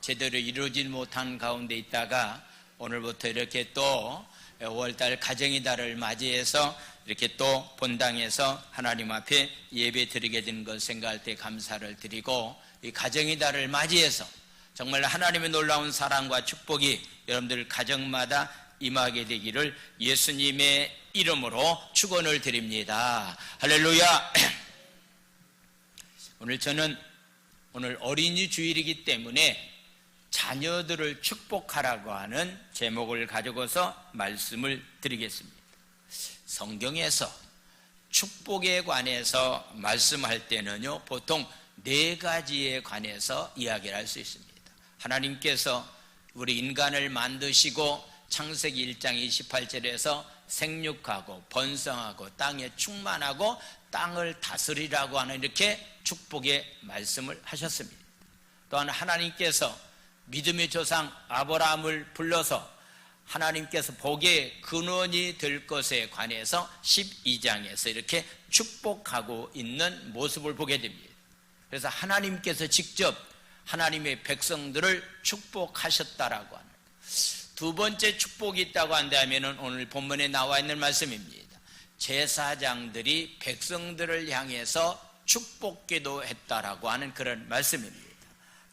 제대로 이루어지지 못한 가운데 있다가 오늘부터 이렇게 또 5월달 가정의 달을 맞이해서 이렇게 또 본당에서 하나님 앞에 예배 드리게 된 것 생각할 때 감사를 드리고, 이 가정의 달을 맞이해서 정말 하나님의 놀라운 사랑과 축복이 여러분들 가정마다 임하게 되기를 예수님의 이름으로 축원을 드립니다. 할렐루야. 오늘 어린이 주일이기 때문에 자녀들을 축복하라고 하는 제목을 가지고서 말씀을 드리겠습니다. 성경에서 축복에 관해서 말씀할 때는요, 보통 4가지에 관해서 이야기를 할 수 있습니다. 하나님께서 우리 인간을 만드시고 창세기 1장 28절에서 생육하고 번성하고 땅에 충만하고 땅을 다스리라고 하는 이렇게 축복의 말씀을 하셨습니다. 또한 하나님께서 믿음의 조상 아브라함을 불러서 하나님께서 복의 근원이 될 것에 관해서 12장에서 이렇게 축복하고 있는 모습을 보게 됩니다. 그래서 하나님께서 직접 하나님의 백성들을 축복하셨다라고 하는, 두 번째 축복이 있다고 한다면 오늘 본문에 나와 있는 말씀입니다. 제사장들이 백성들을 향해서 축복기도 했다라고 하는 그런 말씀입니다.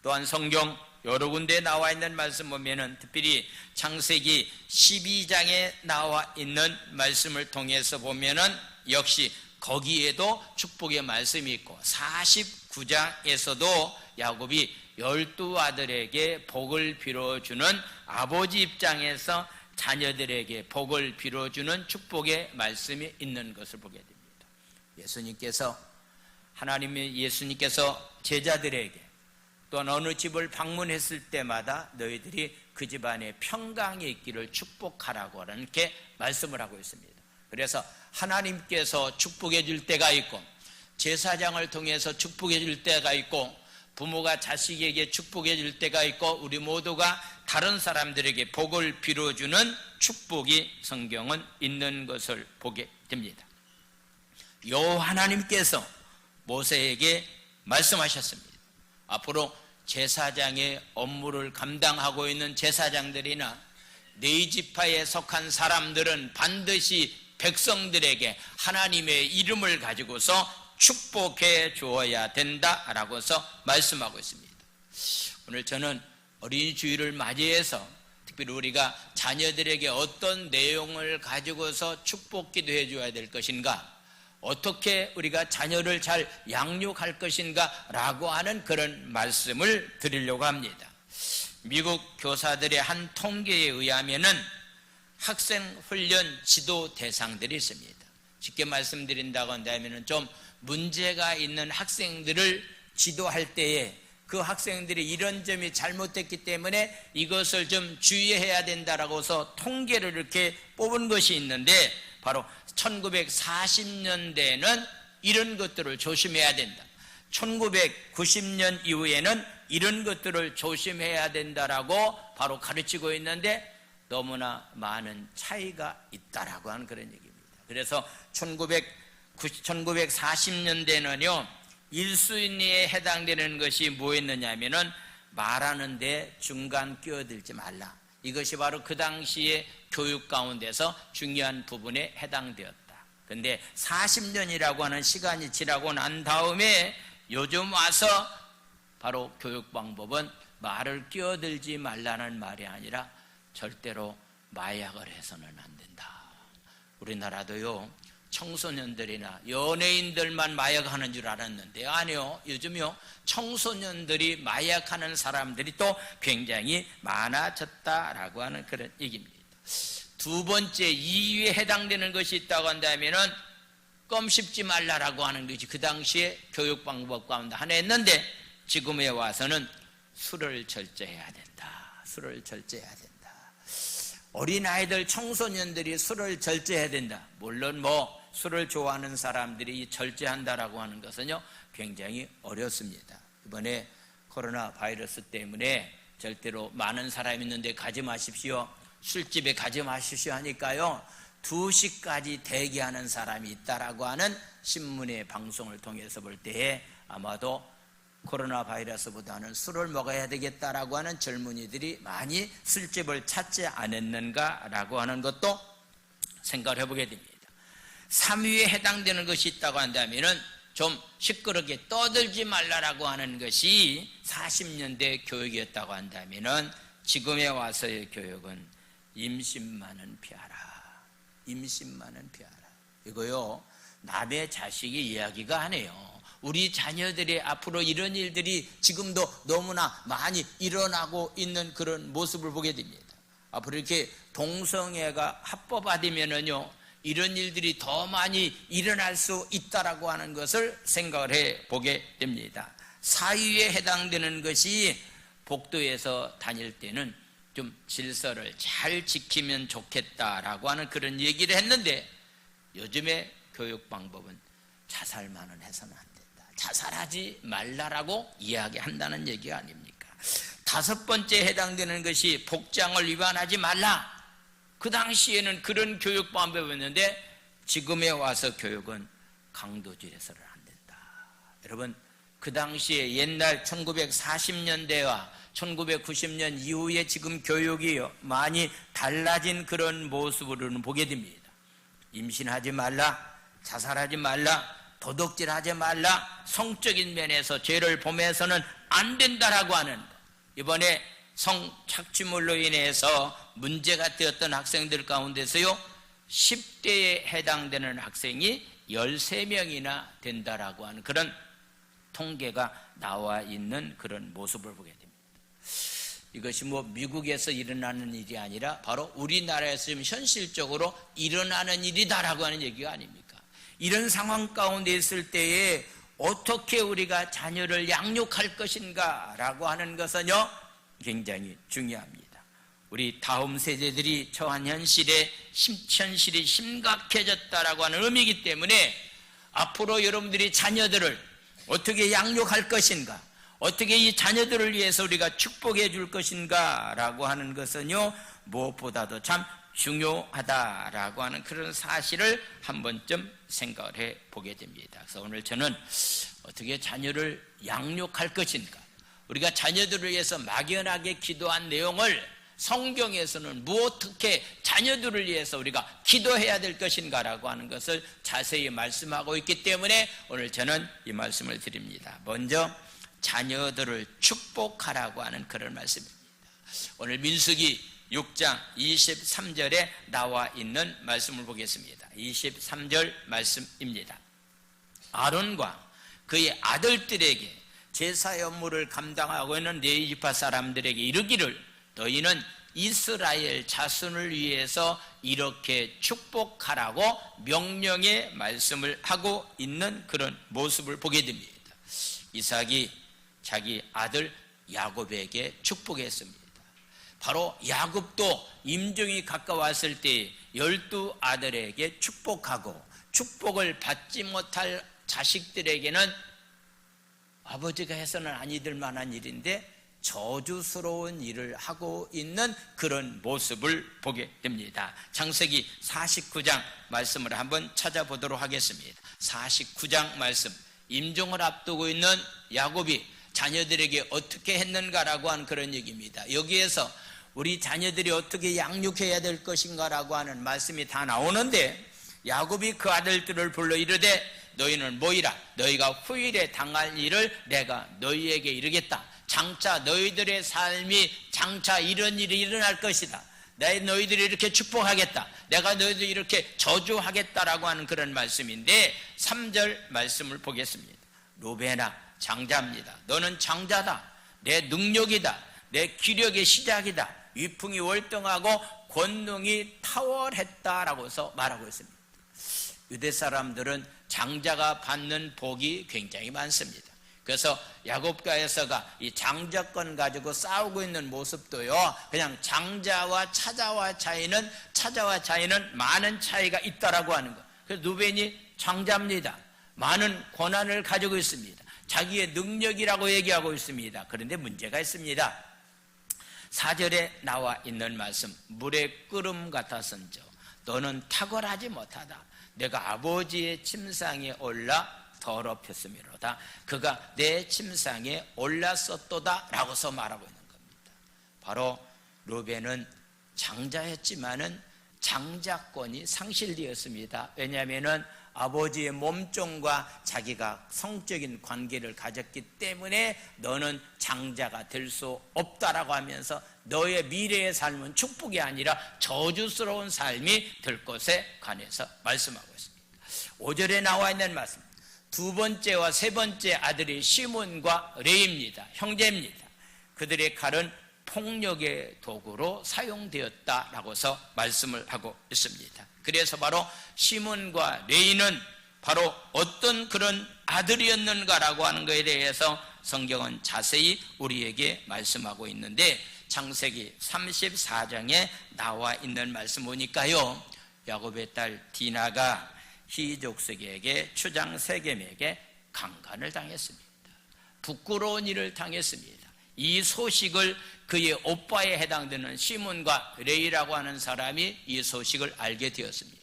또한 성경 여러 군데에 나와 있는 말씀 보면은 특별히 창세기 12장에 나와 있는 말씀을 통해서 보면은 역시 거기에도 축복의 말씀이 있고, 49장에서도 야곱이 12아들에게 복을 빌어주는 아버지 입장에서 자녀들에게 복을 빌어주는 축복의 말씀이 있는 것을 보게 됩니다. 예수님께서 제자들에게 또한 어느 집을 방문했을 때마다 너희들이 그 집안에 평강이 있기를 축복하라고 이렇게 말씀을 하고 있습니다. 그래서 하나님께서 축복해 줄 때가 있고, 제사장을 통해서 축복해 줄 때가 있고, 부모가 자식에게 축복해 줄 때가 있고, 우리 모두가 다른 사람들에게 복을 빌어주는 축복이 성경은 있는 것을 보게 됩니다. 하나님께서 모세에게 말씀하셨습니다. 앞으로 제사장의 업무를 감당하고 있는 제사장들이나 네 지파에 속한 사람들은 반드시 백성들에게 하나님의 이름을 가지고서 축복해 주어야 된다라고서 말씀하고 있습니다. 오늘 저는 어린이 주일을 맞이해서 특별히 우리가 자녀들에게 어떤 내용을 가지고서 축복 기도해 줘야 될 것인가, 어떻게 우리가 자녀를 잘 양육할 것인가 라고 하는 그런 말씀을 드리려고 합니다. 미국 교사들의 한 통계에 의하면은 학생 훈련 지도 대상들이 있습니다. 쉽게 말씀드린다고 한다면 좀 문제가 있는 학생들을 지도할 때에 그 학생들이 이런 점이 잘못됐기 때문에 이것을 좀 주의해야 된다라고 해서 통계를 이렇게 뽑은 것이 있는데, 바로 1940년대에는 이런 것들을 조심해야 된다, 1990년 이후에는 이런 것들을 조심해야 된다라고 바로 가르치고 있는데 너무나 많은 차이가 있다라고 하는 그런 얘기입니다. 그래서 1940년대는요 1순위에 해당되는 것이 뭐였느냐 하면은 말하는데 중간 끼어들지 말라, 이것이 바로 그 당시의 교육 가운데서 중요한 부분에 해당되었다. 그런데 40년이라고 하는 시간이 지나고 난 다음에 요즘 와서 바로 교육 방법은 말을 끼어들지 말라는 말이 아니라 절대로 마약을 해서는 안 된다. 우리나라도요 청소년들이나 연예인들만 마약하는 줄 알았는데 아니요, 요즘요 청소년들이 마약하는 사람들이 또 굉장히 많아졌다라고 하는 그런 얘기입니다. 두 번째 2위에 해당되는 것이 있다고 한다면은 껌 씹지 말라라고 하는 것이 그 당시에 교육 방법 가운데 하나 했는데, 지금에 와서는 술을 절제해야 된다. 술을 절제해야 된다. 어린아이들 청소년들이 술을 절제해야 된다. 물론 술을 좋아하는 사람들이 절제한다라고 하는 것은요 굉장히 어렵습니다. 이번에 코로나 바이러스 때문에 절대로 많은 사람이 있는데 가지 마십시오, 술집에 가지 마십시오 하니까요 2시까지 대기하는 사람이 있다라고 하는 신문의 방송을 통해서 볼 때에 아마도 코로나 바이러스보다는 술을 먹어야 되겠다라고 하는 젊은이들이 많이 술집을 찾지 않았는가라고 하는 것도 생각을 해보게 됩니다. 3위에 해당되는 것이 있다고 한다면은 좀 시끄럽게 떠들지 말라라고 하는 것이 40년대 교육이었다고 한다면은 지금에 와서의 교육은 임신만은 피하라. 임신만은 피하라. 이거요, 남의 자식이 이야기가 안 해요. 우리 자녀들이 앞으로 이런 일들이 지금도 너무나 많이 일어나고 있는 그런 모습을 보게 됩니다. 앞으로 이렇게 동성애가 합법화되면은요, 이런 일들이 더 많이 일어날 수 있다라고 하는 것을 생각을 해 보게 됩니다. 사위에 해당되는 것이 복도에서 다닐 때는 좀 질서를 잘 지키면 좋겠다라고 하는 그런 얘기를 했는데, 요즘의 교육 방법은 자살만은 해서는 안 된다, 자살하지 말라라고 이야기한다는 얘기가 아닙니까? 5번째 해당되는 것이 복장을 위반하지 말라. 그 당시에는 그런 교육 방법이었는데 지금에 와서 교육은 강도질해서는 안 된다. 여러분, 그 당시에 옛날 1940년대와 1990년 이후에 지금 교육이 많이 달라진 그런 모습으로는 보게 됩니다. 임신하지 말라, 자살하지 말라, 도둑질하지 말라, 성적인 면에서 죄를 범해서는 안 된다라고 하는 것. 이번에 성착취물로 인해서 문제가 되었던 학생들 가운데서요, 10대에 해당되는 학생이 13명이나 된다라고 하는 그런 통계가 나와 있는 그런 모습을 보게 됩니다. 이것이 미국에서 일어나는 일이 아니라 바로 우리나라에서 지금 현실적으로 일어나는 일이다라고 하는 얘기가 아닙니까? 이런 상황 가운데 있을 때에 어떻게 우리가 자녀를 양육할 것인가 라고 하는 것은요, 굉장히 중요합니다. 우리 다음 세대들이 처한 현실이 심각해졌다라고 하는 의미이기 때문에 앞으로 여러분들이 자녀들을 어떻게 양육할 것인가, 어떻게 이 자녀들을 위해서 우리가 축복해 줄 것인가 라고 하는 것은요, 무엇보다도 참 중요하다라고 하는 그런 사실을 한 번쯤 생각을 해 보게 됩니다. 그래서 오늘 저는 어떻게 자녀를 양육할 것인가, 우리가 자녀들을 위해서 막연하게 기도한 내용을 성경에서는 어떻게 자녀들을 위해서 우리가 기도해야 될 것인가라고 하는 것을 자세히 말씀하고 있기 때문에 오늘 저는 이 말씀을 드립니다. 먼저 자녀들을 축복하라고 하는 그런 말씀입니다. 오늘 민수기 6장 23절에 나와 있는 말씀을 보겠습니다. 23절 말씀입니다. 아론과 그의 아들들에게 제사의 업무를 감당하고 있는 레위 지파 사람들에게 이르기를, 너희는 이스라엘 자손을 위해서 이렇게 축복하라고 명령의 말씀을 하고 있는 그런 모습을 보게 됩니다. 이삭이 자기 아들 야곱에게 축복했습니다. 바로 야곱도 임종이 가까웠을 때 12아들에게 축복하고, 축복을 받지 못할 자식들에게는 아버지가 해서는 아니될 만한 일인데 저주스러운 일을 하고 있는 그런 모습을 보게 됩니다. 창세기 49장 말씀을 한번 찾아보도록 하겠습니다. 49장 말씀, 임종을 앞두고 있는 야곱이 자녀들에게 어떻게 했는가라고 하는 그런 얘기입니다. 여기에서 우리 자녀들이 어떻게 양육해야 될 것인가라고 하는 말씀이 다 나오는데, 야곱이 그 아들들을 불러 이르되 너희는 모이라, 너희가 후일에 당할 일을 내가 너희에게 이르겠다. 장차 너희들의 삶이 장차 이런 일이 일어날 것이다. 내가 너희들이 이렇게 축복하겠다, 내가 너희들 이렇게 저주하겠다라고 하는 그런 말씀인데, 3절 말씀을 보겠습니다. 루벤아, 장자입니다. 너는 장자다. 내 능력이다. 내 기력의 시작이다. 위풍이 월등하고 권능이 탁월했다라고서 말하고 있습니다. 유대 사람들은 장자가 받는 복이 굉장히 많습니다. 그래서 야곱과 에서가 이 장자권 가지고 싸우고 있는 모습도요, 그냥 장자와 차자와 차이는 많은 차이가 있다라고 하는 것. 그래서 루벤이 장자입니다. 많은 권한을 가지고 있습니다. 자기의 능력이라고 얘기하고 있습니다. 그런데 문제가 있습니다. 4절에 나와 있는 말씀, 물의 끓음 같았은저 너는 탁월하지 못하다. 내가 아버지의 침상에 올라 더럽혔음이로다. 그가 내 침상에 올랐었도다 라고서 말하고 있는 겁니다. 바로 루벤은 장자였지만은 장자권이 상실되었습니다. 왜냐하면은 아버지의 몸종과 자기가 성적인 관계를 가졌기 때문에 너는 장자가 될 수 없다라고 하면서 너의 미래의 삶은 축복이 아니라 저주스러운 삶이 될 것에 관해서 말씀하고 있습니다. 5절에 나와 있는 말씀, 두 번째와 세 번째 아들이 시몬과 레이입니다. 형제입니다. 그들의 칼은 폭력의 도구로 사용되었다라고서 말씀을 하고 있습니다. 그래서 바로 시몬과 레이는 바로 어떤 그런 아들이었는가라고 하는 것에 대해서 성경은 자세히 우리에게 말씀하고 있는데, 창세기 34장에 나와 있는 말씀 보니까요, 야곱의 딸 디나가 히족석에게 추장 세겜에게 강간을 당했습니다. 부끄러운 일을 당했습니다. 이 소식을 그의 오빠에 해당되는 시몬과 레이라고 하는 사람이 이 소식을 알게 되었습니다.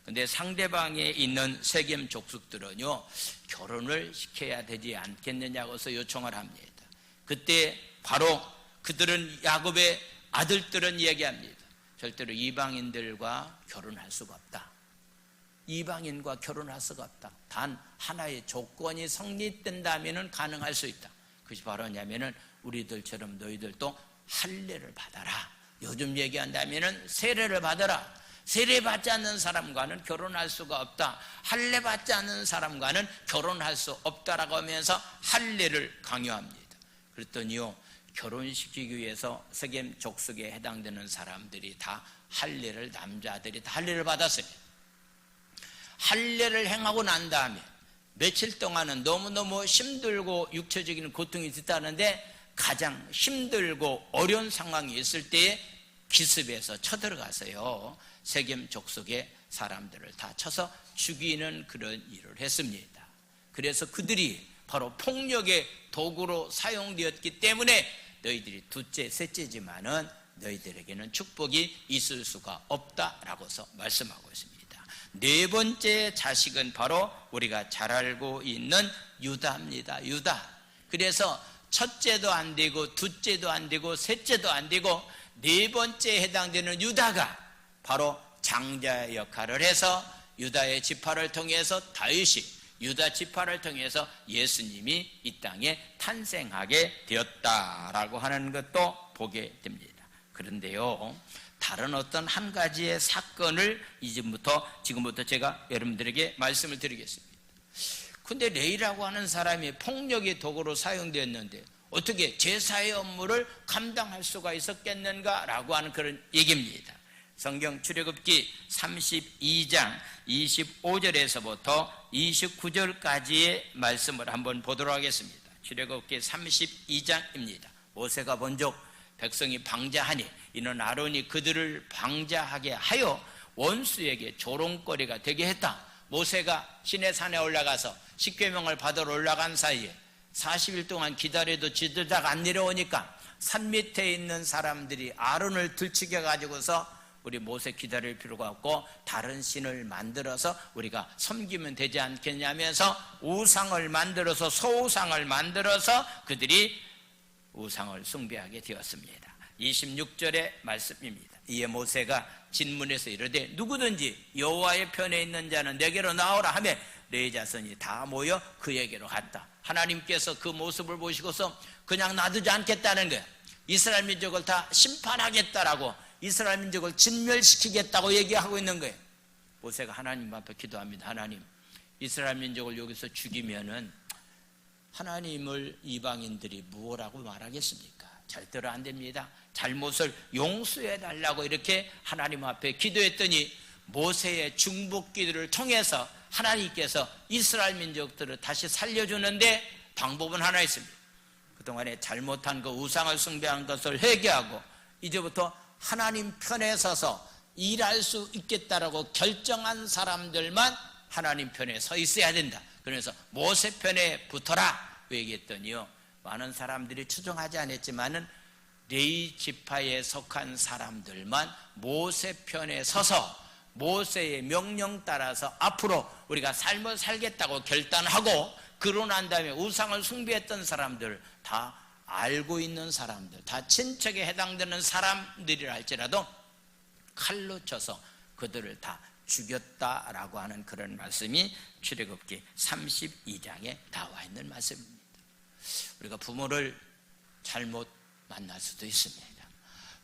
그런데 상대방에 있는 세겜 족속들은요, 결혼을 시켜야 되지 않겠느냐고서 요청을 합니다. 그때 바로 그들은, 야곱의 아들들은 얘기합니다. 절대로 이방인들과 결혼할 수가 없다. 이방인과 결혼할 수가 없다. 단 하나의 조건이 성립된다면 가능할 수 있다. 그것이 바로 뭐냐면은 우리들처럼 너희들도 할례를 받아라. 요즘 얘기한다면은 세례를 받아라. 세례 받지 않는 사람과는 결혼할 수가 없다. 할례 받지 않는 사람과는 결혼할 수 없다라고 하면서 할례를 강요합니다. 그랬더니요, 결혼시키기 위해서 세겜 족속에 해당되는 사람들이 다 할례를, 남자들이 다 할례를 받았습니다. 할례를 행하고 난 다음에 며칠 동안은 너무너무 힘들고 육체적인 고통이 있다는데, 가장 힘들고 어려운 상황이 있을 때에 기습해서 쳐들어가서요, 세겜 족속의 사람들을 다 쳐서 죽이는 그런 일을 했습니다. 그래서 그들이 바로 폭력의 도구로 사용되었기 때문에 너희들이 둘째, 셋째지만은 너희들에게는 축복이 있을 수가 없다라고서 말씀하고 있습니다. 네 번째 자식은 바로 우리가 잘 알고 있는 유다입니다. 유다. 그래서 첫째도 안 되고 둘째도 안 되고 셋째도 안 되고 네 번째에 해당되는 유다가 바로 장자의 역할을 해서 유다의 지파를 통해서 다윗이, 유다 지파를 통해서 예수님이 이 땅에 탄생하게 되었다라고 하는 것도 보게 됩니다. 그런데요, 다른 어떤 한 가지의 사건을 지금부터 제가 여러분들에게 말씀을 드리겠습니다. 근데 레이라고 하는 사람이 폭력의 도구로 사용되었는데 어떻게 제사의 업무를 감당할 수가 있었겠는가라고 하는 그런 얘기입니다. 성경 출애굽기 32장 25절에서부터 29절까지의 말씀을 한번 보도록 하겠습니다. 출애굽기 32장입니다. 모세가 먼저 백성이 방자하니 이는 아론이 그들을 방자하게 하여 원수에게 조롱거리가 되게 했다. 모세가 시내산에 올라가서 십계명을 받으러 올라간 사이에 40일 동안 기다려도 지도자가 안 내려오니까 산 밑에 있는 사람들이 아론을 들치게 가지고서 우리 모세 기다릴 필요가 없고 다른 신을 만들어서 우리가 섬기면 되지 않겠냐면서 우상을 만들어서, 소우상을 만들어서 그들이 우상을 숭배하게 되었습니다. 26절의 말씀입니다. 이에 모세가 진문에서 이르되 누구든지 여호와의 편에 있는 자는 내게로 나오라 하며 네 자손이 다 모여 그에게로 갔다. 하나님께서 그 모습을 보시고서 그냥 놔두지 않겠다는 거예요. 이스라엘 민족을 다 심판하겠다라고, 이스라엘 민족을 진멸시키겠다고 얘기하고 있는 거예요. 모세가 하나님 앞에 기도합니다. 하나님, 이스라엘 민족을 여기서 죽이면은 하나님을 이방인들이 무엇라고 말하겠습니까? 절대로 안 됩니다. 잘못을 용서해 달라고 이렇게 하나님 앞에 기도했더니 모세의 중복 기도를 통해서 하나님께서 이스라엘 민족들을 다시 살려주는데 방법은 하나 있습니다. 그동안에 잘못한 그 우상을 숭배한 것을 회개하고 이제부터 하나님 편에 서서 일할 수 있겠다라고 결정한 사람들만 하나님 편에 서 있어야 된다. 그래서 모세 편에 붙어라 얘기했더니요, 많은 사람들이 추종하지 않았지만은 레위 지파에 속한 사람들만 모세 편에 서서 모세의 명령 따라서 앞으로 우리가 삶을 살겠다고 결단하고 그러고 난 다음에 우상을 숭배했던 사람들, 다 알고 있는 사람들, 다 친척에 해당되는 사람들이라 할지라도 칼로 쳐서 그들을 다 죽였다라고 하는 그런 말씀이 출애굽기 32장에 나와 있는 말씀입니다. 우리가 부모를 잘못 만날 수도 있습니다.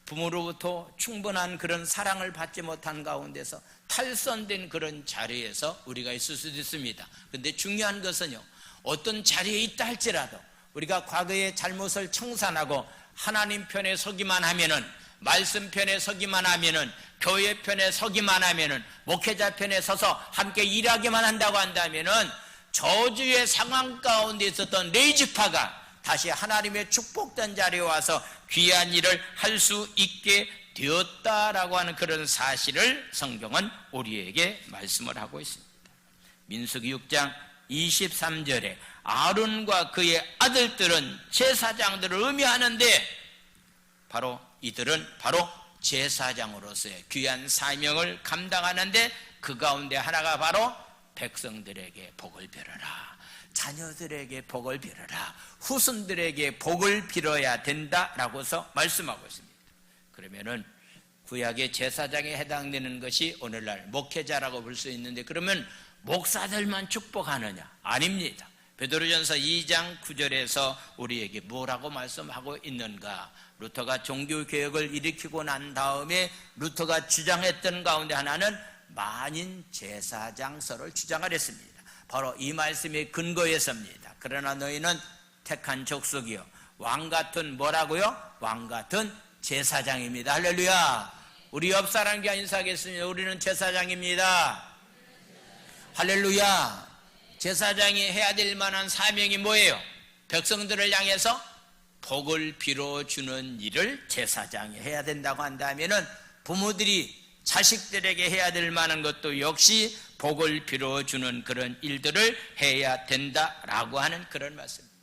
부모로부터 충분한 그런 사랑을 받지 못한 가운데서 탈선된 그런 자리에서 우리가 있을 수도 있습니다. 그런데 중요한 것은요, 어떤 자리에 있다 할지라도 우리가 과거의 잘못을 청산하고 하나님 편에 서기만 하면은, 말씀 편에 서기만 하면은, 교회 편에 서기만 하면은, 목회자 편에 서서 함께 일하기만 한다고 한다면은 저주의 상황 가운데 있었던 레이지파가 다시 하나님의 축복된 자리에 와서 귀한 일을 할 수 있게 되었다라고 하는 그런 사실을 성경은 우리에게 말씀을 하고 있습니다. 민수기 6장 23절에 아론과 그의 아들들은 제사장들을 의미하는데, 바로 이들은 바로 제사장으로서의 귀한 사명을 감당하는데, 그 가운데 하나가 바로 백성들에게 복을 빌어라, 자녀들에게 복을 빌어라, 후손들에게 복을 빌어야 된다라고서 말씀하고 있습니다. 그러면은 구약의 제사장에 해당되는 것이 오늘날 목회자라고 볼 수 있는데, 그러면 목사들만 축복하느냐? 아닙니다. 베드로전서 2장 9절에서 우리에게 뭐라고 말씀하고 있는가? 루터가 종교개혁을 일으키고 난 다음에 루터가 주장했던 가운데 하나는 만인 제사장설을 주장을 했습니다. 바로 이 말씀의 근거에서입니다. 그러나 너희는 택한 족속이요, 왕같은 뭐라고요? 왕같은 제사장입니다. 할렐루야. 우리 옆 사람과 인사하겠습니다. 우리는 제사장입니다. 할렐루야. 제사장이 해야 될 만한 사명이 뭐예요? 백성들을 향해서 복을 빌어주는 일을 제사장이 해야 된다고 한다면은, 부모들이 자식들에게 해야 될 만한 것도 역시 복을 빌어주는 그런 일들을 해야 된다라고 하는 그런 말씀입니다.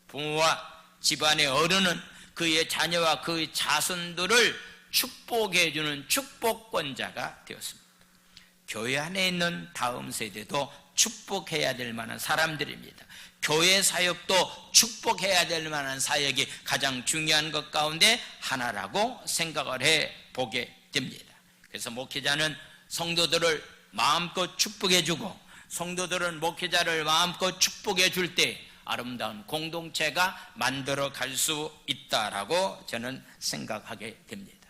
부모와 집안의 어른은 그의 자녀와 그의 자손들을 축복해주는 축복권자가 되었습니다. 교회 안에 있는 다음 세대도 축복해야 될 만한 사람들입니다. 교회 사역도 축복해야 될 만한 사역이 가장 중요한 것 가운데 하나라고 생각을 해보게 됩니다. 그래서 목회자는 성도들을 마음껏 축복해주고, 성도들은 목회자를 마음껏 축복해줄 때 아름다운 공동체가 만들어 갈 수 있다라고 저는 생각하게 됩니다.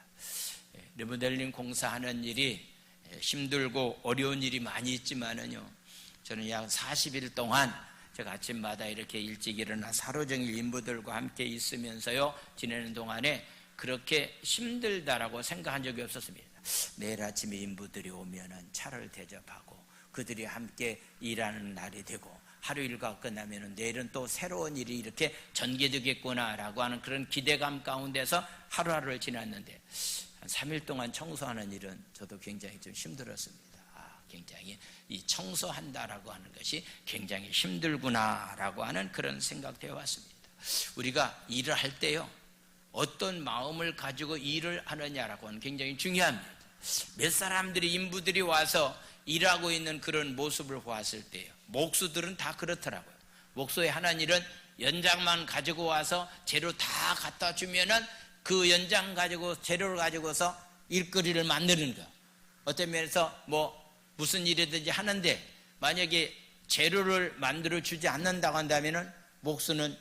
리모델링 공사하는 일이 힘들고 어려운 일이 많이 있지만은요, 저는 약 40일 동안 제가 아침마다 이렇게 일찍 일어나서 하루 종일 인부들과 함께 있으면서요 지내는 동안에 그렇게 힘들다라고 생각한 적이 없었습니다. 매일 아침에 인부들이 오면은 차를 대접하고 그들이 함께 일하는 날이 되고, 하루 일과가 끝나면은 내일은 또 새로운 일이 이렇게 전개되겠구나라고 하는 그런 기대감 가운데서 하루하루를 지났는데, 한 3일 동안 청소하는 일은 저도 굉장히 좀 힘들었습니다. 굉장히 이 청소한다라고 하는 것이 굉장히 힘들구나라고 하는 그런 생각되어 왔습니다. 우리가 일을 할 때요, 어떤 마음을 가지고 일을 하느냐라고 하는 굉장히 중요합니다. 몇 사람들이 인부들이 와서 일하고 있는 그런 모습을 보았을 때요, 목수들은 다 그렇더라고요. 목수의 하는 일은 연장만 가지고 와서 재료 다 갖다 주면은 그 연장 가지고 재료를 가지고서 일거리를 만드는 거. 어떤 면에서 무슨 일이든지 하는데, 만약에 재료를 만들어 주지 않는다고 한다면은 목수는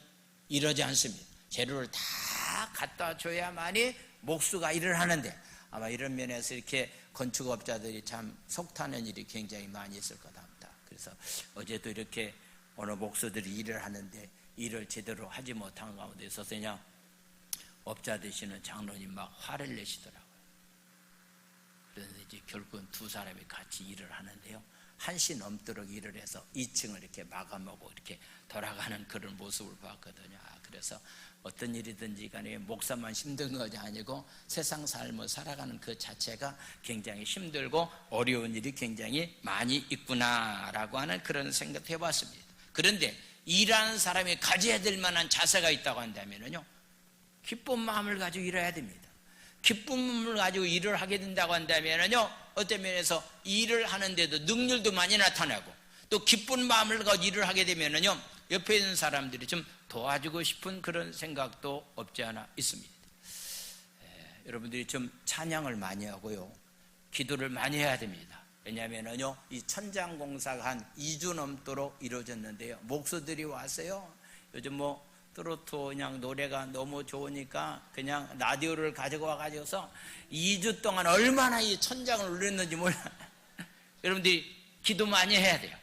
이러지 않습니다. 재료를 다 갖다 줘야만이 목수가 일을 하는데, 아마 이런 면에서 이렇게 건축업자들이 참 속타는 일이 굉장히 많이 있을 것 같다. 그래서 어제도 이렇게 어느 목수들이 일을 하는데 일을 제대로 하지 못한 가운데 있어서 그냥 업자 되시는 장로님 막 화를 내시더라고요. 그래서 이제 결국은 두 사람이 같이 일을 하는데요, 1시 넘도록 일을 해서 2층을 이렇게 마감하고 이렇게 돌아가는 그런 모습을 봤거든요. 그래서 어떤 일이든지 간에 목사만 힘든 것이 아니고 세상 삶을 살아가는 그 자체가 굉장히 힘들고 어려운 일이 굉장히 많이 있구나라고 하는 그런 생각을 해봤습니다. 그런데 일하는 사람이 가져야 될 만한 자세가 있다고 한다면요, 기쁜 마음을 가지고 일해야 됩니다. 기쁨을 가지고 일을 하게 된다고 한다면요, 어떤 면에서 일을 하는데도 능률도 많이 나타나고, 또 기쁜 마음을 가지고 일을 하게 되면요, 옆에 있는 사람들이 좀 도와주고 싶은 그런 생각도 없지 않아 있습니다. 여러분들이 좀 찬양을 많이 하고요, 기도를 많이 해야 됩니다. 왜냐하면요, 이 천장 공사가 한 2주 넘도록 이루어졌는데요, 목수들이 왔어요. 요즘 뭐 트로트 그냥 노래가 너무 좋으니까 그냥 라디오를 가지고 와가지고서 2주 동안 얼마나 이 천장을 울렸는지 몰라. 여러분들이 기도 많이 해야 돼요.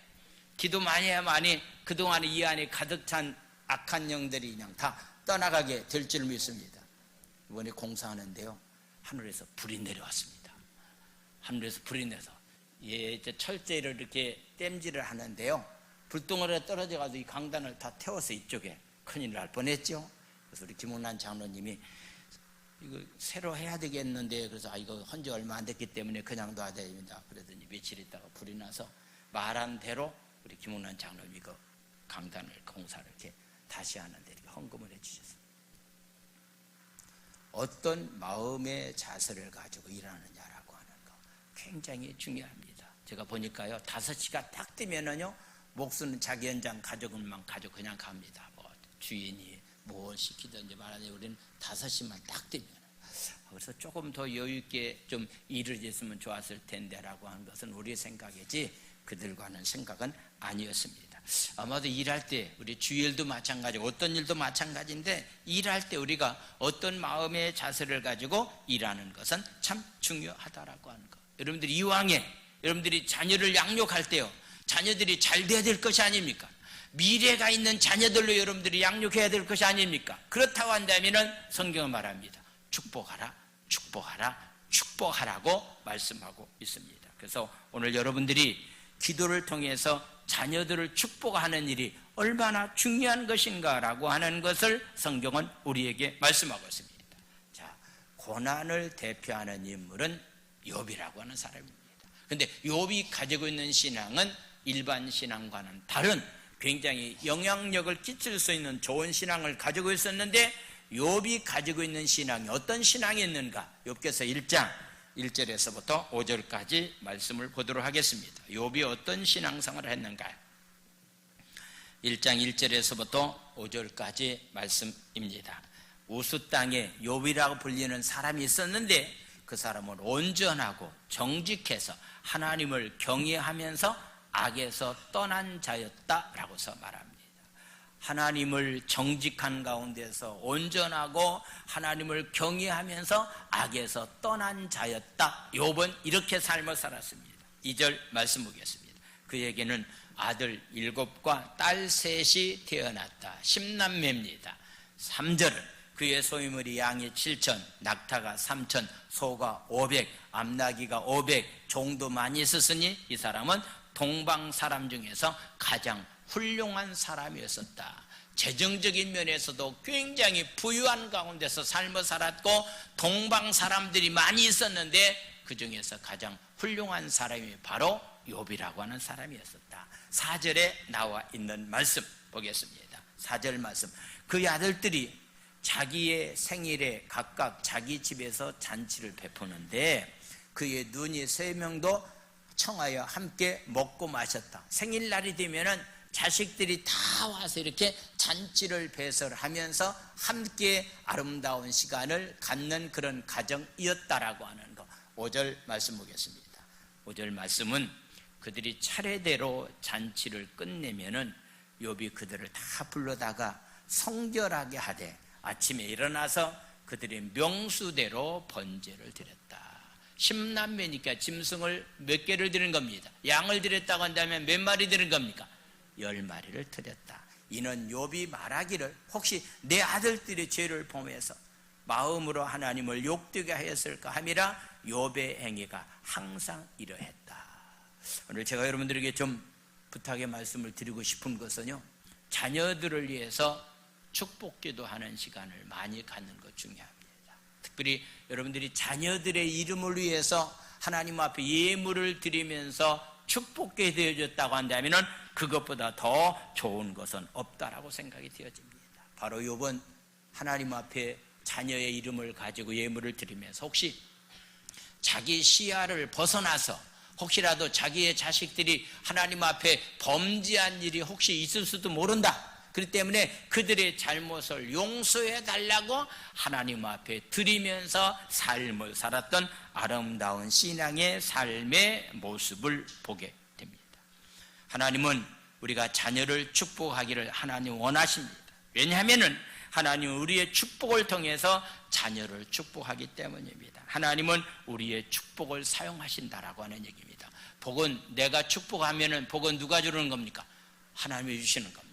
기도 많이 해야만이 그동안 이 안에 가득 찬 악한 영들이 그냥 다 떠나가게 될 줄 믿습니다. 이번에 공사하는데요, 하늘에서 불이 내려왔습니다. 하늘에서 불이 내서 철제를 이렇게 땜질을 하는데요, 불덩어리가 떨어져가지고 이 강단을 다 태워서 이쪽에 큰일 날 뻔했죠. 그래서 우리 김홍란 장로님이 이거 새로 해야 되겠는데, 그래서 이거 헌지 얼마 안 됐기 때문에 그냥 놔야 됩니다. 그러더니 며칠 있다가 불이 나서 말한 대로 우리 김홍란 장로님이 그 강단을 공사를 이렇게 다시 하는데 이렇게 헌금을 해주셨어요. 어떤 마음의 자세를 가지고 일하느냐라고 하는 거 굉장히 중요합니다. 제가 보니까요, 5시가 딱 되면은요, 목수는 자기 현장 가져오면 가지고 그냥 갑니다. 뭐 주인이 뭘 시키든지 말하든지 우리는 5시만 딱 되면, 그래서 조금 더 여유 있게 좀 일을 했으면 좋았을 텐데라고 하는 것은 우리의 생각이지 그들과는 생각은 아니었습니다. 아마도 일할 때 우리 주일도 마찬가지고 어떤 일도 마찬가지인데, 일할 때 우리가 어떤 마음의 자세를 가지고 일하는 것은 참 중요하다라고 하는 것. 여러분들이 이왕에 여러분들이 자녀를 양육할 때요, 자녀들이 잘 돼야 될 것이 아닙니까? 미래가 있는 자녀들로 여러분들이 양육해야 될 것이 아닙니까? 그렇다고 한다면 성경은 말합니다. 축복하라, 축복하라, 축복하라고 말씀하고 있습니다. 그래서 오늘 여러분들이 기도를 통해서 자녀들을 축복하는 일이 얼마나 중요한 것인가라고 하는 것을 성경은 우리에게 말씀하고 있습니다. 자, 고난을 대표하는 인물은 욥이라고 하는 사람입니다. 그런데 욥이 가지고 있는 신앙은 일반 신앙과는 다른 굉장히 영향력을 끼칠 수 있는 좋은 신앙을 가지고 있었는데, 욥이 가지고 있는 신앙이 어떤 신앙이었는가? 욥기서 1장 1절에서부터 5절까지 말씀을 보도록 하겠습니다. 욥이 어떤 신앙생활을 했는가요? 1장 1절에서부터 5절까지 말씀입니다. 우스 땅에 욥이라고 불리는 사람이 있었는데, 그 사람은 온전하고 정직해서 하나님을 경외하면서 악에서 떠난 자였다라고서 말합니다. 하나님을 정직한 가운데서 온전하고 하나님을 경외하면서 악에서 떠난 자였다. 욥은 이렇게 삶을 살았습니다. 2절 말씀 보겠습니다. 그에게는 아들 7과 딸 3이 태어났다. 10남매입니다. 3절은 그의 소유물이 양이 7천, 낙타가 3천, 소가 500, 암나기가 500, 종도 많이 있었으니 이 사람은 동방 사람 중에서 가장 훌륭한 사람이었었다. 재정적인 면에서도 굉장히 부유한 가운데서 삶을 살았고, 동방 사람들이 많이 있었는데 그 중에서 가장 훌륭한 사람이 바로 욥이라고 하는 사람이었었다. 4절에 나와 있는 말씀 보겠습니다. 4절 말씀. 그 아들들이 자기의 생일에 각각 자기 집에서 잔치를 베푸는데, 그의 눈이 3명도 청하여 함께 먹고 마셨다. 생일날이 되면은 자식들이 다 와서 이렇게 잔치를 배설하면서 함께 아름다운 시간을 갖는 그런 가정이었다라고 하는 거. 5절 말씀 보겠습니다. 5절 말씀은 그들이 차례대로 잔치를 끝내면은 욥이 그들을 다 불러다가 성결하게 하되 아침에 일어나서 그들이 명수대로 번제를 드렸다. 10남매니까 짐승을 몇 개를 드린 겁니다. 양을 드렸다고 한다면 몇 마리 드린 겁니까? 10마리를 드렸다. 이는 욥이 말하기를 혹시 내 아들들의 죄를 범해서 마음으로 하나님을 욕되게 하였을까 함이라 욥의 행위가 항상 이러했다. 오늘 제가 여러분들에게 좀 부탁의 말씀을 드리고 싶은 것은요, 자녀들을 위해서 축복기도 하는 시간을 많이 갖는 것 중요합니다. 특별히 여러분들이 자녀들의 이름을 위해서 하나님 앞에 예물을 드리면서 축복게 되어졌다고 한다면 그것보다 더 좋은 것은 없다라고 생각이 되어집니다. 바로 욥은 하나님 앞에 자녀의 이름을 가지고 예물을 드리면서 혹시 자기 시야를 벗어나서 혹시라도 자기의 자식들이 하나님 앞에 범죄한 일이 혹시 있을 수도 모른다. 그렇기 때문에 그들의 잘못을 용서해 달라고 하나님 앞에 드리면서 삶을 살았던 아름다운 신앙의 삶의 모습을 보게 됩니다. 하나님은 우리가 자녀를 축복하기를 하나님 원하십니다. 왜냐하면 하나님은 우리의 축복을 통해서 자녀를 축복하기 때문입니다. 하나님은 우리의 축복을 사용하신다라고 하는 얘기입니다. 복은 내가 축복하면 복은 누가 주는 겁니까? 하나님이 주시는 겁니다.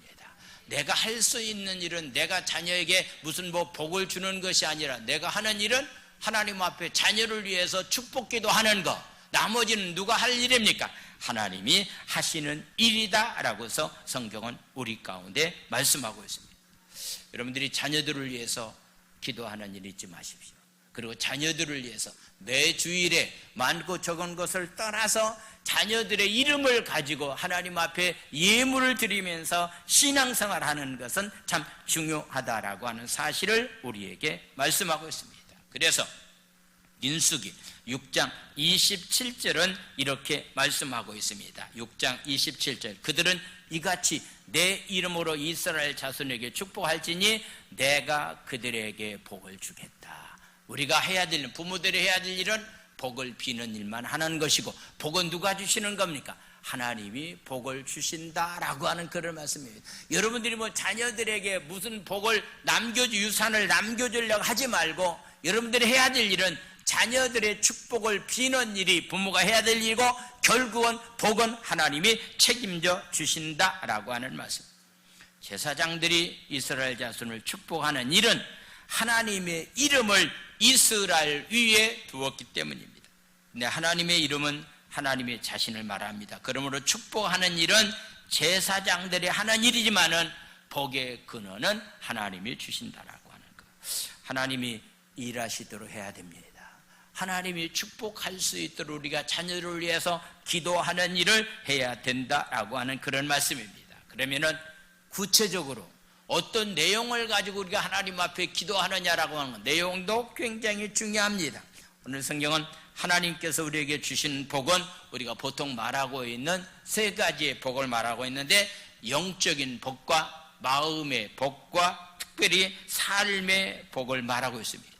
내가 할 수 있는 일은 내가 자녀에게 무슨 복을 주는 것이 아니라 내가 하는 일은 하나님 앞에 자녀를 위해서 축복기도 하는 것, 나머지는 누가 할 일입니까? 하나님이 하시는 일이다 라고 해서 성경은 우리 가운데 말씀하고 있습니다. 여러분들이 자녀들을 위해서 기도하는 일 잊지 마십시오. 그리고 자녀들을 위해서 매 주일에 많고 적은 것을 떠나서 자녀들의 이름을 가지고 하나님 앞에 예물을 드리면서 신앙생활 하는 것은 참 중요하다라고 하는 사실을 우리에게 말씀하고 있습니다. 그래서 민수기 6장 27절은 이렇게 말씀하고 있습니다. 6장 27절, 그들은 이같이 내 이름으로 이스라엘 자손에게 축복할지니 내가 그들에게 복을 주겠다. 우리가 해야 될 일, 부모들이 해야 될 일은 복을 비는 일만 하는 것이고, 복은 누가 주시는 겁니까? 하나님이 복을 주신다라고 하는 그런 말씀입니다. 여러분들이 자녀들에게 무슨 복을 유산을 남겨주려고 하지 말고, 여러분들이 해야 될 일은 자녀들의 축복을 비는 일이 부모가 해야 될 일이고, 결국은 복은 하나님이 책임져 주신다라고 하는 말씀. 제사장들이 이스라엘 자손을 축복하는 일은 하나님의 이름을 이스라엘 위에 두었기 때문입니다. 근데 하나님의 이름은 하나님의 자신을 말합니다. 그러므로 축복하는 일은 제사장들이 하는 일이지만은 복의 근원은 하나님이 주신다라고 하는 것. 하나님이 일하시도록 해야 됩니다. 하나님이 축복할 수 있도록 우리가 자녀를 위해서 기도하는 일을 해야 된다라고 하는 그런 말씀입니다. 그러면은 구체적으로 어떤 내용을 가지고 우리가 하나님 앞에 기도하느냐라고 하는 내용도 굉장히 중요합니다. 오늘 성경은 하나님께서 우리에게 주신 복은 우리가 보통 말하고 있는 세 가지의 복을 말하고 있는데, 영적인 복과 마음의 복과 특별히 삶의 복을 말하고 있습니다.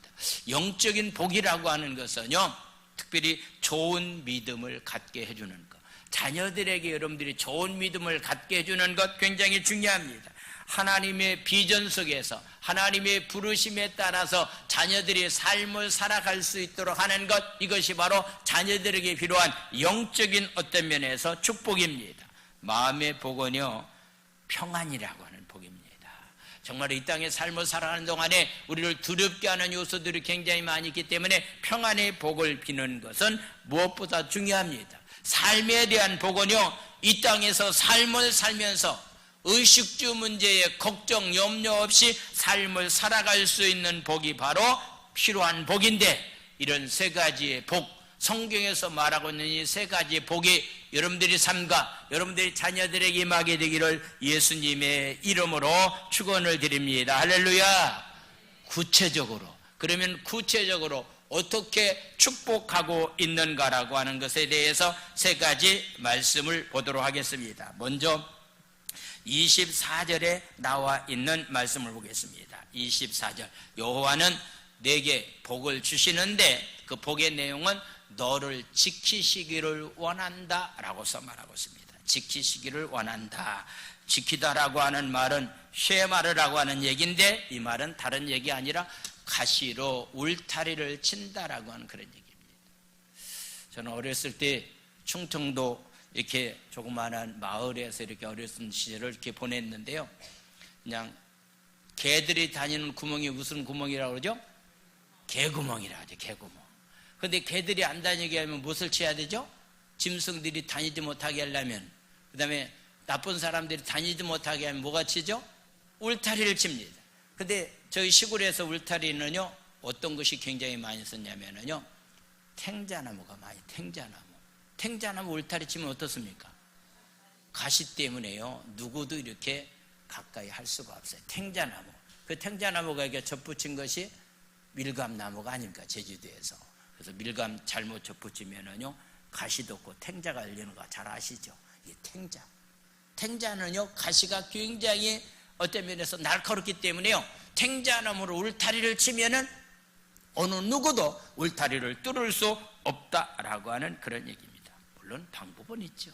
영적인 복이라고 하는 것은요, 특별히 좋은 믿음을 갖게 해주는 것, 자녀들에게 여러분들이 좋은 믿음을 갖게 해주는 것 굉장히 중요합니다. 하나님의 비전 속에서 하나님의 부르심에 따라서 자녀들이 삶을 살아갈 수 있도록 하는 것, 이것이 바로 자녀들에게 필요한 영적인 어떤 면에서 축복입니다. 마음의 복은요, 평안이라고 하는 복입니다. 정말 이 땅의 삶을 살아가는 동안에 우리를 두렵게 하는 요소들이 굉장히 많이 있기 때문에 평안의 복을 비는 것은 무엇보다 중요합니다. 삶에 대한 복은요, 이 땅에서 삶을 살면서 의식주 문제에 걱정, 염려 없이 삶을 살아갈 수 있는 복이 바로 필요한 복인데, 이런 세 가지의 복, 성경에서 말하고 있는 이 세 가지의 복이 여러분들이 삶과 여러분들이 자녀들에게 임하게 되기를 예수님의 이름으로 축원을 드립니다. 할렐루야. 그러면 구체적으로 어떻게 축복하고 있는가라고 하는 것에 대해서 세 가지 말씀을 보도록 하겠습니다. 먼저 24절에 나와 있는 말씀을 보겠습니다. 24절, 여호와는 내게 복을 주시는데 그 복의 내용은 너를 지키시기를 원한다 라고서 말하고 있습니다. 지키시기를 원한다. 지키다라고 하는 말은 쉐마르라고 하는 얘기인데, 이 말은 다른 얘기 아니라 가시로 울타리를 친다라고 하는 그런 얘기입니다. 저는 어렸을 때 충청도 이렇게 조그마한 마을에서 이렇게 어렸을 시절을 이렇게 보냈는데요, 그냥 개들이 다니는 구멍이 무슨 구멍이라고 그러죠? 개구멍이라고 하죠. 개구멍. 근데 개들이 안 다니게 하면 무엇을 쳐야 되죠? 짐승들이 다니지 못하게 하려면, 그 다음에 나쁜 사람들이 다니지 못하게 하면 뭐가 치죠? 울타리를 칩니다. 근데 저희 시골에서 울타리는요, 어떤 것이 굉장히 많이 썼냐면요, 탱자나무가 많이, 탱자나무 울타리 치면 어떻습니까? 가시 때문에요, 누구도 이렇게 가까이 할 수가 없어요. 탱자나무. 그 탱자나무가 이렇게 접붙인 것이 밀감나무가 아닙니까, 제주도에서. 그래서 밀감 잘못 접붙이면은요 가시도 없고 탱자가 열리는 거 잘 아시죠? 이 탱자는요 가시가 굉장히 어떤 면에서 날카롭기 때문에요 탱자나무로 울타리를 치면은 어느 누구도 울타리를 뚫을 수 없다라고 하는 그런 얘기입니다. 물론 방법은 있죠.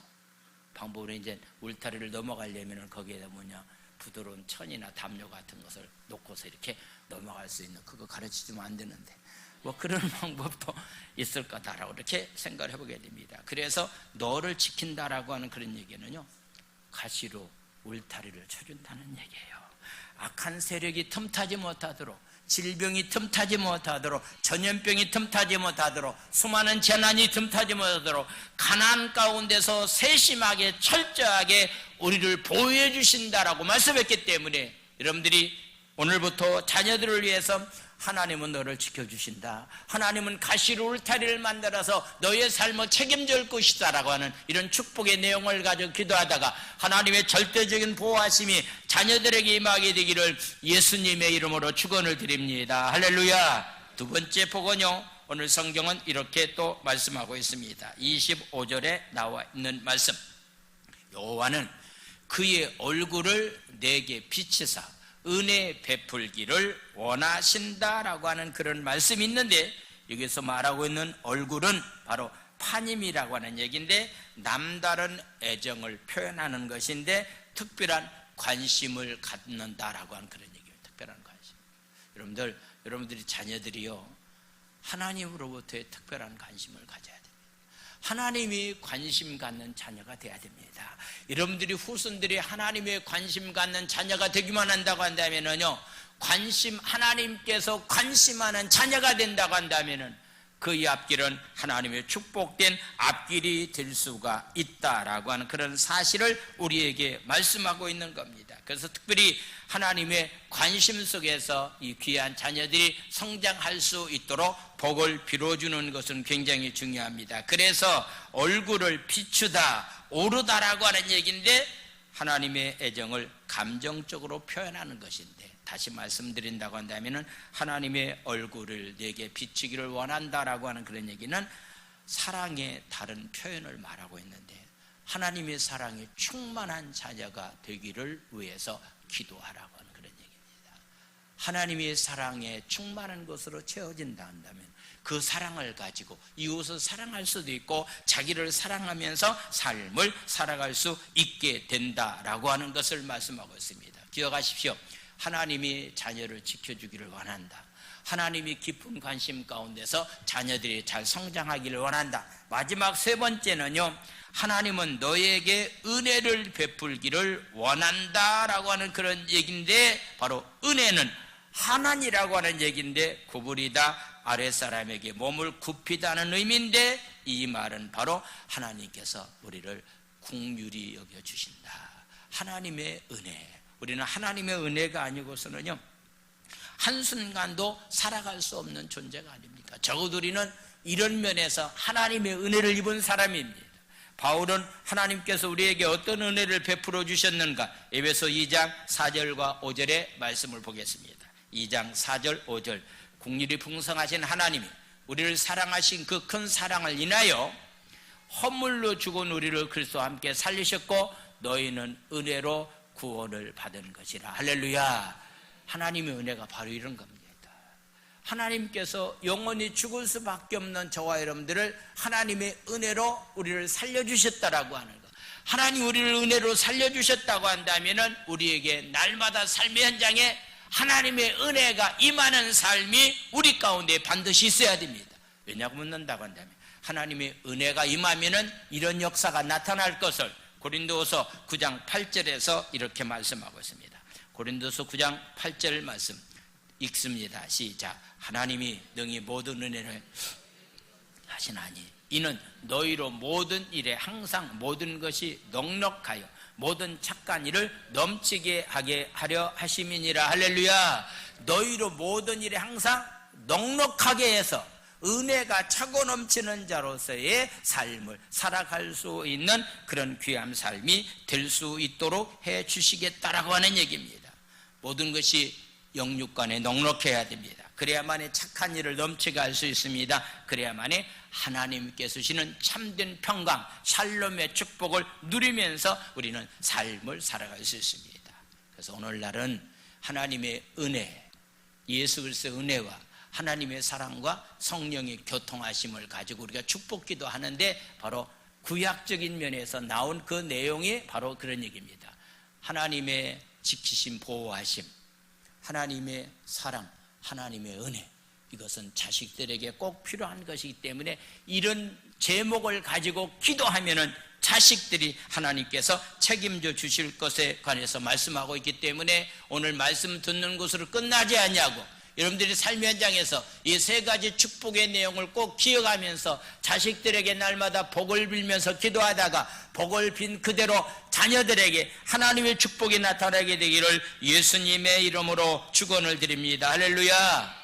방법은 이제 울타리를 넘어가려면은 거기에다 부드러운 천이나 담요 같은 것을 놓고서 이렇게 넘어갈 수 있는, 그거 가르치면 안 되는데 그런 방법도 있을 거다라고 이렇게 생각을 해보게 됩니다. 그래서 너를 지킨다라고 하는 그런 얘기는요 가시로 울타리를 쳐준다는 얘기예요. 악한 세력이 틈타지 못하도록, 질병이 틈타지 못하도록, 전염병이 틈타지 못하도록, 수많은 재난이 틈타지 못하도록 가난 가운데서 세심하게 철저하게 우리를 보호해 주신다라고 말씀했기 때문에 여러분들이 오늘부터 자녀들을 위해서 하나님은 너를 지켜주신다, 하나님은 가시로 울타리를 만들어서 너의 삶을 책임질 것이다 라고 하는 이런 축복의 내용을 가지고 기도하다가 하나님의 절대적인 보호하심이 자녀들에게 임하게 되기를 예수님의 이름으로 축원을 드립니다. 할렐루야. 두 번째 복은요, 오늘 성경은 이렇게 또 말씀하고 있습니다. 25절에 나와 있는 말씀, 여호와는 그의 얼굴을 내게 비치사 은혜 베풀기를 원하신다라고 하는 그런 말씀이 있는데, 여기서 말하고 있는 얼굴은 바로 파님이라고 하는 얘기인데 남다른 애정을 표현하는 것인데 특별한 관심을 갖는다라고 하는 그런 얘기예요. 특별한 관심. 여러분들이 자녀들이요 하나님으로부터의 특별한 관심을 가져야 됩니다. 하나님이 관심 갖는 자녀가 되어야 됩니다. 여러분들이 후손들이 하나님의 관심 갖는 자녀가 되기만 한다고 한다면요 하나님께서 관심하는 자녀가 된다고 한다면은 그 앞길은 하나님의 축복된 앞길이 될 수가 있다라고 하는 그런 사실을 우리에게 말씀하고 있는 겁니다. 그래서 특별히 하나님의 관심 속에서 이 귀한 자녀들이 성장할 수 있도록 복을 빌어주는 것은 굉장히 중요합니다. 그래서 얼굴을 비추다, 오르다라고 하는 얘기인데 하나님의 애정을 감정적으로 표현하는 것인데, 다시 말씀드린다고 한다면 하나님의 얼굴을 내게 비추기를 원한다라고 하는 그런 얘기는 사랑의 다른 표현을 말하고 있는데, 하나님의 사랑이 충만한 자녀가 되기를 위해서 기도하라고 하는 그런 얘기입니다. 하나님의 사랑에 충만한 것으로 채워진다 한다면 그 사랑을 가지고 이웃을 사랑할 수도 있고 자기를 사랑하면서 삶을 살아갈 수 있게 된다라고 하는 것을 말씀하고 있습니다. 기억하십시오. 하나님이 자녀를 지켜주기를 원한다. 하나님이 깊은 관심 가운데서 자녀들이 잘 성장하기를 원한다. 마지막 세 번째는요, 하나님은 너에게 은혜를 베풀기를 원한다라고 하는 그런 얘기인데, 바로 은혜는 하나니라고 하는 얘기인데 구부리다, 아랫사람에게 몸을 굽히다는 의미인데, 이 말은 바로 하나님께서 우리를 긍휼히 여겨주신다. 하나님의 은혜. 우리는 하나님의 은혜가 아니고서는요 한순간도 살아갈 수 없는 존재가 아닙니까? 적어도 우리는 이런 면에서 하나님의 은혜를 입은 사람입니다. 바울은 하나님께서 우리에게 어떤 은혜를 베풀어 주셨는가? 에베소 2장 4절과 5절의 말씀을 보겠습니다. 2장 4절 5절, 긍휼이 풍성하신 하나님이 우리를 사랑하신 그 큰 사랑을 인하여 허물로 죽은 우리를 그리스도와 함께 살리셨고 너희는 은혜로 구원을 받은 것이라. 할렐루야. 하나님의 은혜가 바로 이런 겁니다. 하나님께서 영원히 죽을 수밖에 없는 저와 여러분들을 하나님의 은혜로 우리를 살려주셨다라고 하는 것. 하나님 우리를 은혜로 살려주셨다고 한다면 우리에게 날마다 삶의 현장에 하나님의 은혜가 임하는 삶이 우리 가운데 반드시 있어야 됩니다. 왜냐고 묻는다고 한다면 하나님의 은혜가 임하면 이런 역사가 나타날 것을 고린도서 9장 8절에서 이렇게 말씀하고 있습니다. 고린도서 9장 8절 말씀 읽습니다. 시작. 하나님이 능히 모든 은혜를 하시나니 이는 너희로 모든 일에 항상 모든 것이 넉넉하여 모든 착한 일을 넘치게 하게 하려 하심이니라. 할렐루야. 너희로 모든 일에 항상 넉넉하게 해서 은혜가 차고 넘치는 자로서의 삶을 살아갈 수 있는 그런 귀한 삶이 될 수 있도록 해 주시겠다라고 하는 얘기입니다. 모든 것이 영육간에 넉넉해야 됩니다. 그래야만이 착한 일을 넘치게 할 수 있습니다. 그래야만이 하나님께서 주시는 참된 평강, 샬롬의 축복을 누리면서 우리는 삶을 살아갈 수 있습니다. 그래서 오늘날은 하나님의 은혜, 예수 그리스도의 은혜와 하나님의 사랑과 성령의 교통하심을 가지고 우리가 축복기도 하는데, 바로 구약적인 면에서 나온 그 내용이 바로 그런 얘기입니다. 하나님의 지키심, 보호하심, 하나님의 사랑, 하나님의 은혜, 이것은 자식들에게 꼭 필요한 것이기 때문에 이런 제목을 가지고 기도하면은 자식들이 하나님께서 책임져 주실 것에 관해서 말씀하고 있기 때문에 오늘 말씀 듣는 것으로 끝나지 않냐고, 여러분들이 삶 현장에서 이 세 가지 축복의 내용을 꼭 기억하면서 자식들에게 날마다 복을 빌면서 기도하다가 복을 빈 그대로 자녀들에게 하나님의 축복이 나타나게 되기를 예수님의 이름으로 축원을 드립니다. 할렐루야.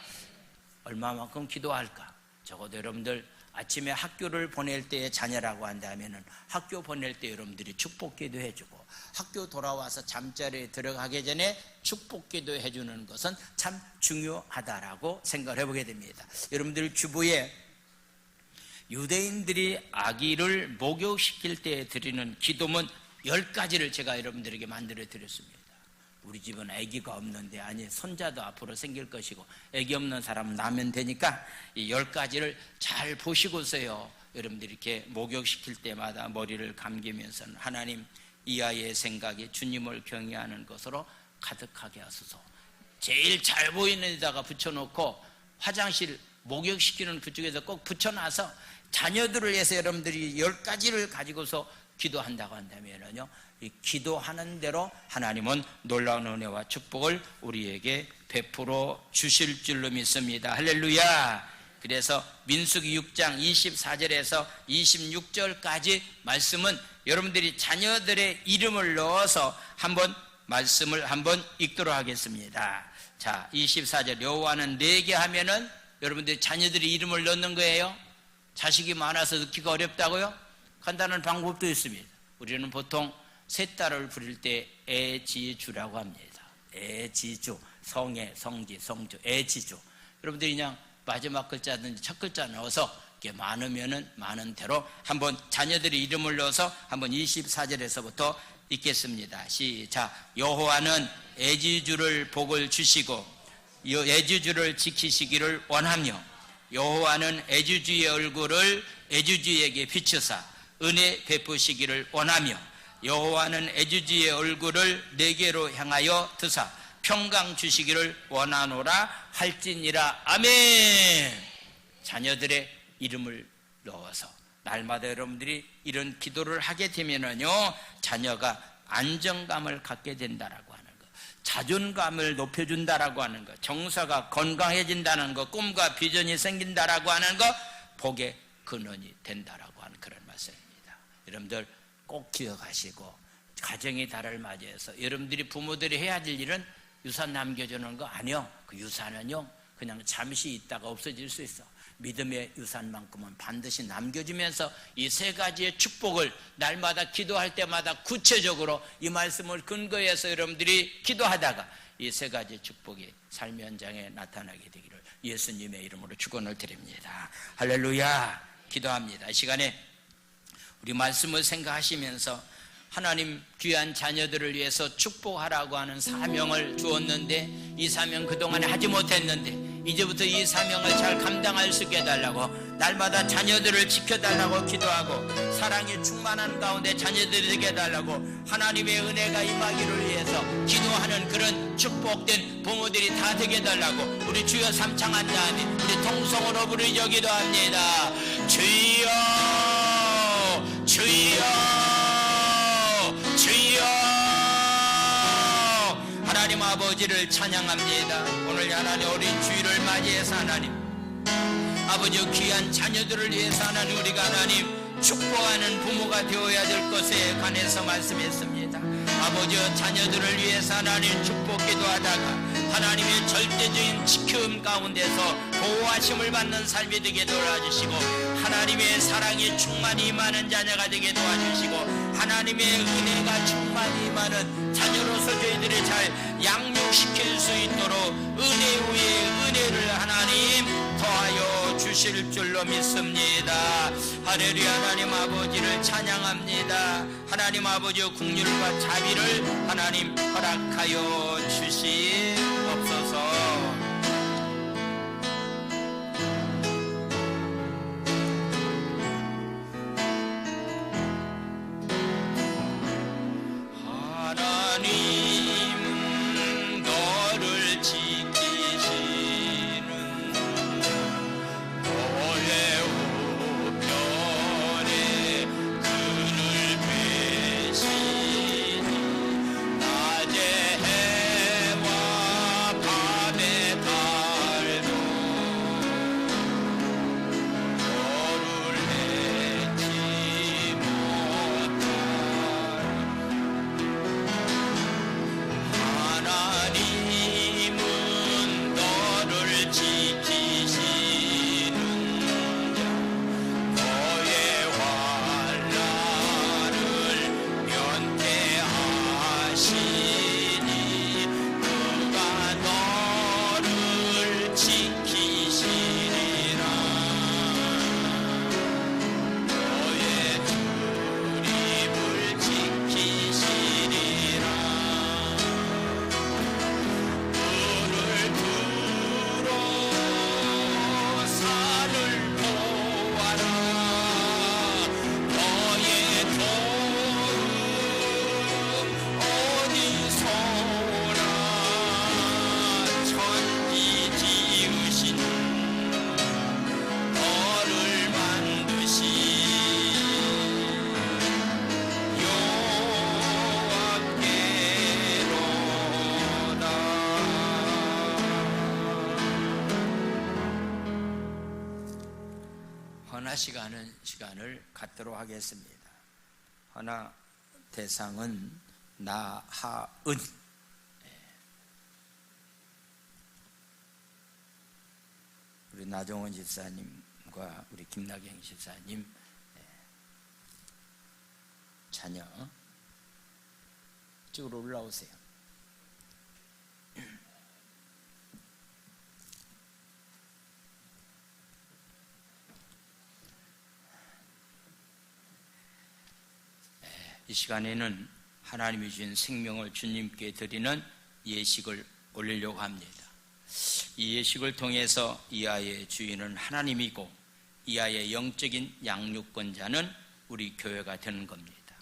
얼마만큼 기도할까? 적어도 여러분들 아침에 학교를 보낼 때의 자녀라고 한다면 학교 보낼 때 여러분들이 축복기도 해주고, 학교 돌아와서 잠자리에 들어가기 전에 축복기도 해주는 것은 참 중요하다라고 생각을 해보게 됩니다. 여러분들 주부에 유대인들이 아기를 목욕시킬 때 드리는 기도문 10가지를 제가 여러분들에게 만들어 드렸습니다. 우리 집은 아기가 없는데, 아니 손자도 앞으로 생길 것이고 아기 없는 사람은 나면 되니까 이 10가지를 잘 보시고서요, 여러분들이 이렇게 목욕시킬 때마다 머리를 감기면서 하나님, 이 아이의 생각이 주님을 경외하는 것으로 가득하게 하소서. 제일 잘 보이는 데다가 붙여놓고 화장실 목욕시키는 그쪽에서 꼭 붙여놔서 자녀들을 위해서 여러분들이 10가지를 가지고서 기도한다고 한다면요, 이 기도하는 대로 하나님은 놀라운 은혜와 축복을 우리에게 베풀어 주실 줄로 믿습니다. 할렐루야. 그래서 민수기 6장 24절에서 26절까지 말씀은 여러분들이 자녀들의 이름을 넣어서 말씀을 한번 읽도록 하겠습니다. 자, 24절, 여호와는 내게 하면은 여러분들이 자녀들의 이름을 넣는 거예요. 자식이 많아서 넣기가 어렵다고요? 간단한 방법도 있습니다. 우리는 보통 세 딸을 부릴 때 애지주라고 합니다. 애지주, 성애, 성지, 성주, 애지주. 여러분들이 그냥 마지막 글자든지 첫 글자 넣어서 이렇게 많으면은 많은 대로 한번 자녀들의 이름을 넣어서 한번 24절에서부터 읽겠습니다. 시작. 여호와는 애지주를 복을 주시고 애지주를 지키시기를 원하며, 여호와는 애지주의 얼굴을 애지주에게 비추사 은혜 베푸시기를 원하며, 여호와는 애지주의 얼굴을 내게로 향하여 드사 평강 주시기를 원하노라 할지니라. 아멘. 자녀들의 이름을 넣어서 날마다 여러분들이 이런 기도를 하게 되면은요, 자녀가 안정감을 갖게 된다라고 하는 것, 자존감을 높여준다라고 하는 것, 정서가 건강해진다는 것, 꿈과 비전이 생긴다라고 하는 것, 복의 근원이 된다라고 하는 그런 말씀입니다. 여러분들 꼭 기억하시고, 가정의 달을 맞이해서 여러분들이 부모들이 해야 될 일은 유산 남겨주는 거 아니요. 그 유산은요, 그냥 잠시 있다가 없어질 수 있어. 믿음의 유산만큼은 반드시 남겨주면서 이 세 가지의 축복을 날마다 기도할 때마다 구체적으로 이 말씀을 근거해서 여러분들이 기도하다가 이 세 가지 축복이 삶 현장에 나타나게 되기를 예수님의 이름으로 축원을 드립니다. 할렐루야. 기도합니다. 이 시간에 우리 말씀을 생각하시면서 하나님 귀한 자녀들을 위해서 축복하라고 하는 사명을 주었는데, 이 사명 그동안에 하지 못했는데 이제부터 이 사명을 잘 감당할 수 있게 해달라고, 날마다 자녀들을 지켜달라고 기도하고, 사랑이 충만한 가운데 자녀들이 되게 해달라고, 하나님의 은혜가 임하기를 위해서 기도하는 그런 축복된 부모들이 다 되게 해달라고 우리 주여 삼창한 다음에 우리 통성으로 부르짖어 기도합니다. 주여 주여 주여. 하나님 아버지를 찬양합니다. 오늘 하나님 우리 주일을 맞이해서 하나님 아버지 귀한 자녀들을 위해서 하나님 우리가 하나님 축복하는 부모가 되어야 될 것에 관해서 말씀했습니다. 아버지여 자녀들을 위해서 하나님 축복 기도하다가 하나님의 절대적인 지킴 가운데서 보호하심을 받는 삶이 되게 도와주시고 하나님의 사랑이 충만히 임하는 자녀가 되게 도와주시고 하나님의 은혜가 충만히 임하는 자녀로서 저희들이 잘 양육시킬 수 있도록 은혜 위에 은혜를 하나님 더하여 주실 줄로 믿습니다. 할렐루야. 하나님 아버지를 찬양합니다. 하나님 아버지의 긍휼과 자비를 하나님 허락하여 주시옵소서. 하나님은 너를 지키시는 너의 우편에 그늘 베시니 낮에 해와 밤에 달도 너를 해치 못하리. 하나님은 너를 지키시는 자 너의 환난을 면태하시니 그가 너를 지키시리라. 너의 출입을 지키시리라. 눈을 들어 산을 보아라. 너의 도움 어디서나 천지 지으신 너를 만드신 여호와께로다. 헌화 시간을 갖도록 하겠습니다. 헌화 대상은 나하은. 우리 나종원 집사님과 우리 김나경 집사님 자녀 이쪽으로 올라오세요. 이 시간에는 하나님이 주신 생명을 주님께 드리는 예식을 올리려고 합니다. 이 예식을 통해서 이 아이의 주인은 하나님이고 이 아이의 영적인 양육권자는 우리 교회가 되는 겁니다.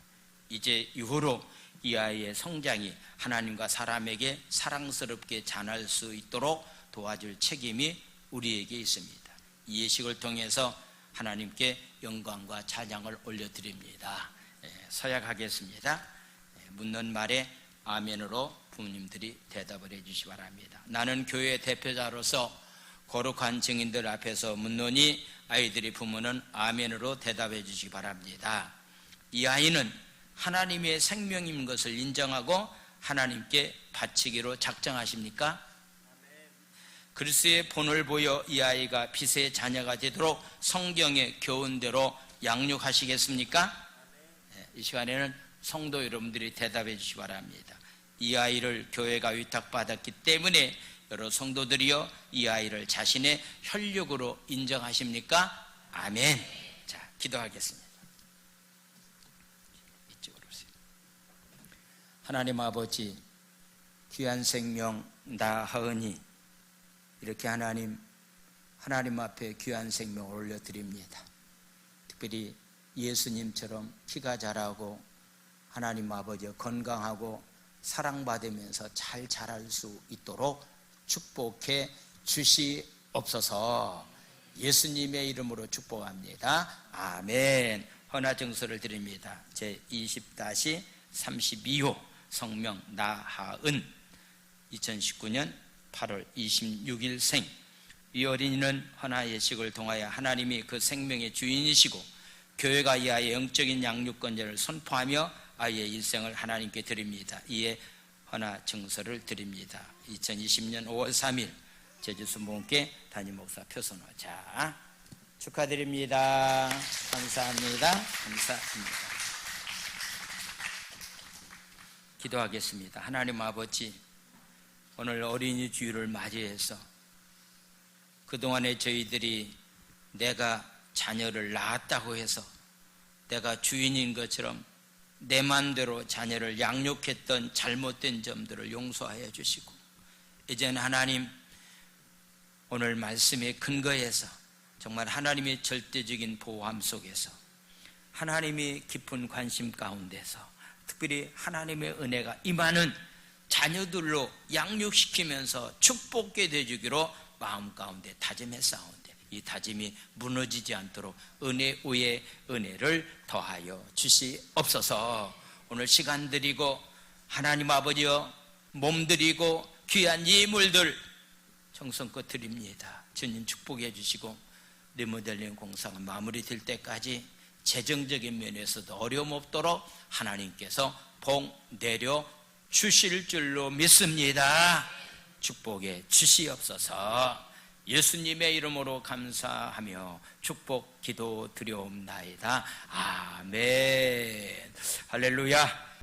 이제 이후로 이 아이의 성장이 하나님과 사람에게 사랑스럽게 자랄 수 있도록 도와줄 책임이 우리에게 있습니다. 이 예식을 통해서 하나님께 영광과 찬양을 올려드립니다. 서약하겠습니다. 묻는 말에 아멘으로 부모님들이 대답을 해주시기 바랍니다. 나는 교회 대표자로서 거룩한 증인들 앞에서 묻노니 아이들의 부모는 아멘으로 대답해 주시기 바랍니다. 이 아이는 하나님의 생명인 것을 인정하고 하나님께 바치기로 작정하십니까? 그리스도의 본을 보여 이 아이가 빛의 자녀가 되도록 성경의 교훈대로 양육하시겠습니까? 이 시간에는 성도 여러분들이 대답해 주시기 바랍니다. 이 아이를 교회가 위탁받았기 때문에 여러 성도들이여 이 아이를 자신의 혈육으로 인정하십니까? 아멘. 자, 기도하겠습니다. 이쪽으로 오세요. 하나님 아버지, 귀한 생명 나하은이 이렇게 하나님 앞에 귀한 생명을 올려드립니다. 특별히 예수님처럼 키가 자라고 하나님 아버지 건강하고 사랑받으면서 잘 자랄 수 있도록 축복해 주시옵소서. 예수님의 이름으로 축복합니다. 아멘. 헌화 증서를 드립니다. 제20-32호 성명 나하은 2019년 8월 26일 생. 이 어린이는 헌화 예식을 통하여 하나님이 그 생명의 주인이시고 교회가 이 아이의 영적인 양육권자를 선포하며 아이의 일생을 하나님께 드립니다. 이에 헌화 증서를 드립니다. 2020년 5월 3일 제주순복음교회 담임 목사 표선호. 자, 축하드립니다. 감사합니다. 감사합니다. 기도하겠습니다. 하나님 아버지, 오늘 어린이 주일을 맞이해서 그동안에 저희들이 내가 자녀를 낳았다고 해서 내가 주인인 것처럼 내 맘대로 자녀를 양육했던 잘못된 점들을 용서하여 주시고, 이제는 하나님 오늘 말씀에 근거해서 정말 하나님의 절대적인 보호함 속에서 하나님의 깊은 관심 가운데서 특별히 하나님의 은혜가 임하는 자녀들로 양육시키면서 축복게 되주기로 마음 가운데 다짐했사온데, 이 다짐이 무너지지 않도록 은혜 위에 은혜를 더하여 주시옵소서. 오늘 시간 드리고 하나님 아버지여 몸 드리고 귀한 예물들 정성껏 드립니다. 주님 축복해 주시고 리모델링 공사가 마무리될 때까지 재정적인 면에서도 어려움 없도록 하나님께서 복 내려 주실 줄로 믿습니다. 축복해 주시옵소서. 예수님의 이름으로 감사하며 축복 기도 드려옵나이다. 아멘. 할렐루야.